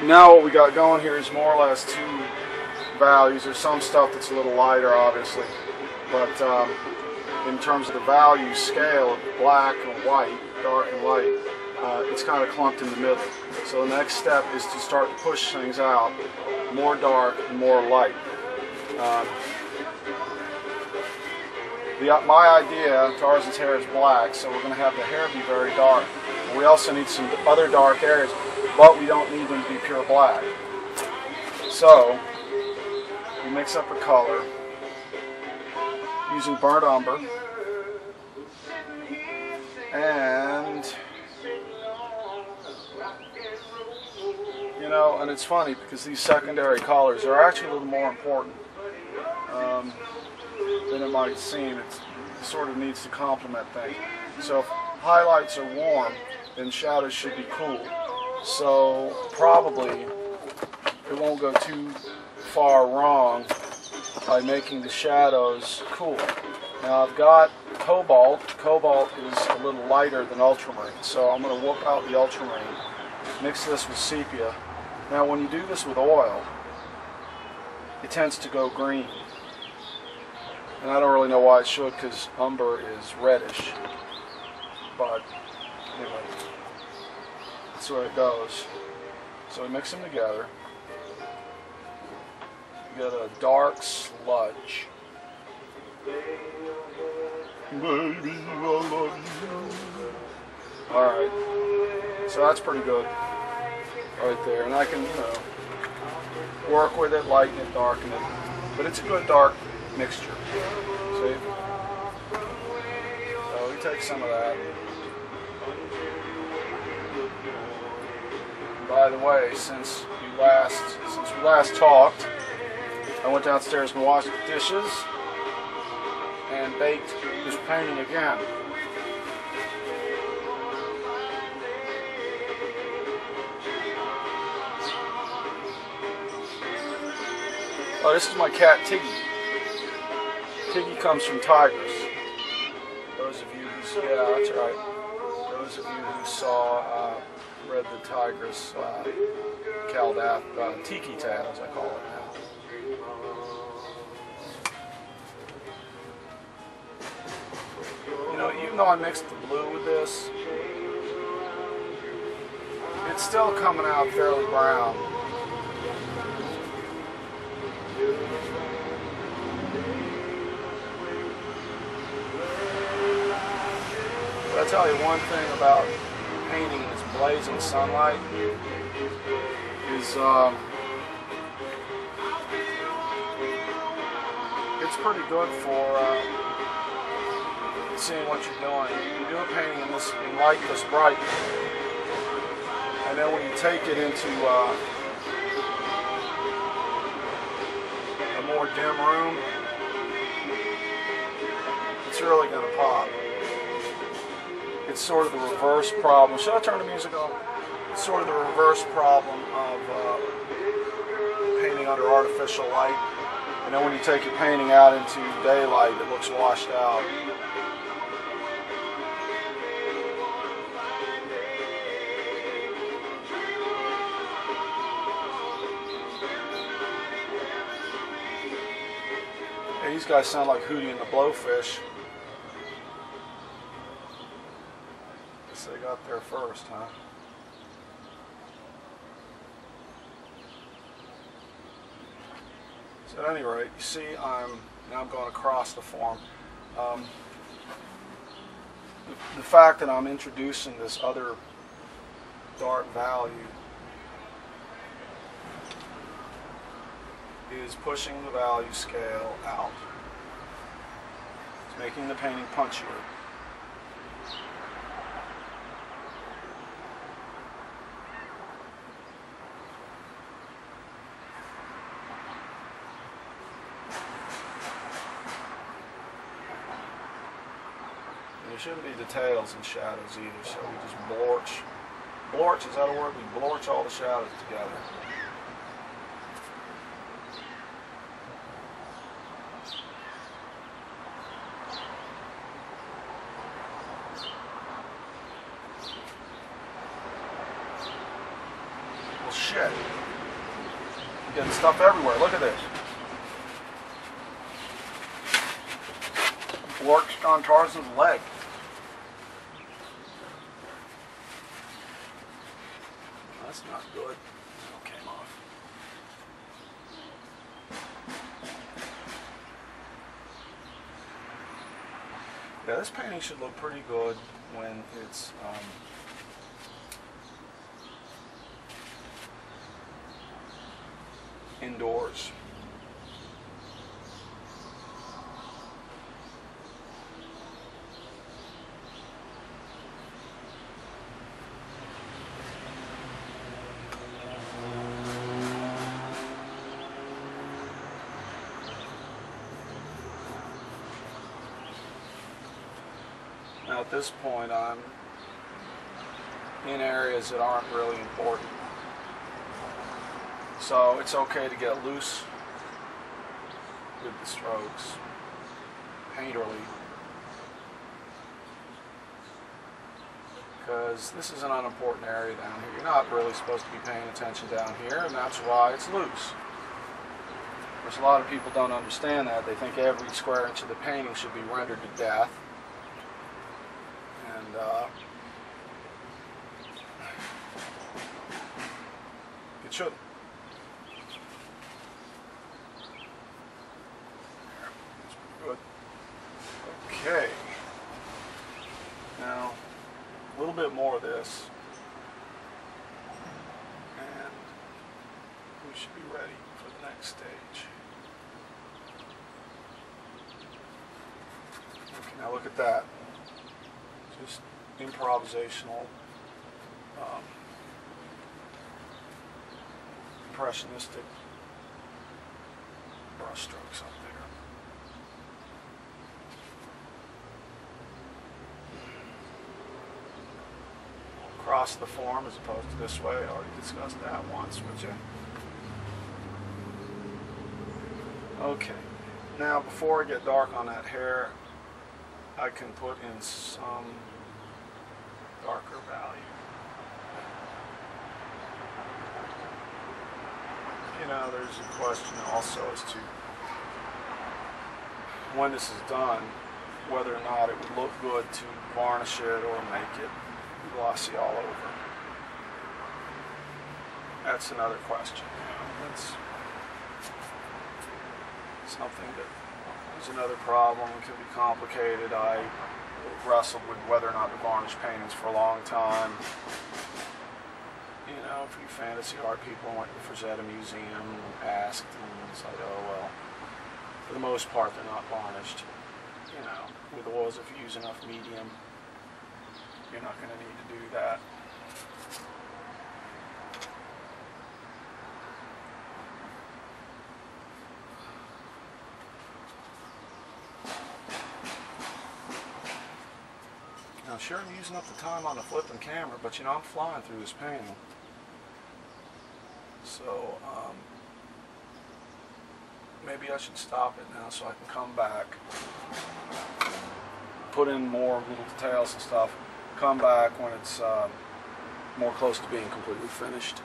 Now what we got going here is more or less two values. There's some stuff that's a little lighter, obviously, but in terms of the value scale of black and white, dark and light, it's kind of clumped in the middle. So the next step is to start to push things out, more dark and more light. My idea, Tarzan's hair is black, so we're going to have the hair be very dark. We also need some other dark areas, but we don't need them to be pure black. So, we mix up a color using burnt umber, and and it's funny because these secondary colors are actually a little more important than it might seem. It sort of needs to complement things. So if highlights are warm, then shadows should be cool. So probably it won't go too far wrong by making the shadows cool. Now I've got cobalt. Cobalt is a little lighter than ultramarine, so I'm going to whoop out the ultramarine, mix this with sepia. Now when you do this with oil, it tends to go green. And I don't really know why it should, because umber is reddish. But anyway, that's where it goes. So we mix them together. You get a dark sludge. Baby, I love you. Alright, so that's pretty good right there. And I can, work with it, lighten it, darken it. But it's a good dark mixture. See? So we take some of that. By the way, since we last talked, I went downstairs and washed the dishes and baked this painting again. Oh, this is my cat Tiggy. Tiggy comes from tigers. Those of you who, yeah, that's right. Those of you who saw, read the Tigress, Tiki Tales, I call it now. Even though I mixed the blue with this, it's still coming out fairly brown. But I'll tell you one thing about painting in this blazing sunlight is it's pretty good for seeing what you're doing. You do a painting in light this bright, and then when you take it into a more dim room, it's really going to pop. It's sort of the reverse problem. Should I turn the music off? It's sort of the reverse problem of painting under artificial light. And then when you take your painting out into daylight, it looks washed out. Hey, these guys sound like Hootie and the Blowfish. They got there first, huh? So at any rate, you see I'm going across the form. The fact that I'm introducing this other dark value is pushing the value scale out. It's making the painting punchier. There shouldn't be details and shadows either, so we just blorch. Blorch, is that a word? We blorch all the shadows together. shit. I'm getting stuff everywhere. Look at this. Worked on Tarzan's leg. That's not good. It came off. Yeah, this painting should look pretty good when it's indoors. Now at this point I'm in areas that aren't really important. So it's okay to get loose with the strokes, painterly, because this is an unimportant area down here. You're not really supposed to be paying attention down here, and that's why it's loose. Of course, a lot of people don't understand that. They think every square inch of the painting should be rendered to death. And it shouldn't. That's pretty good. Okay. Now, a little bit more of this, and we should be ready for the next stage. Okay, now look at that. Just improvisational, impressionistic brush strokes up there. Across the form as opposed to this way. I already discussed that once with you. Okay, now before I get dark on that hair, I can put in some darker value. You know, there's a question also as to when this is done, whether or not it would look good to varnish it or make it glossy all over. That's another question. That's something that is another problem. It can be complicated. I wrestled with whether or not to varnish paintings for a long time. You know, a few fantasy art people went to the Frazetta Museum and asked, and said, oh well, for the most part they're not varnished. You know, with oils, if you use enough medium, you're not going to need to do that. Now, sure, I'm using up the time on the flipping camera, but you know, I'm flying through this painting. So, maybe I should stop it now so I can come back, put in more little details and stuff, come back when it's more close to being completely finished.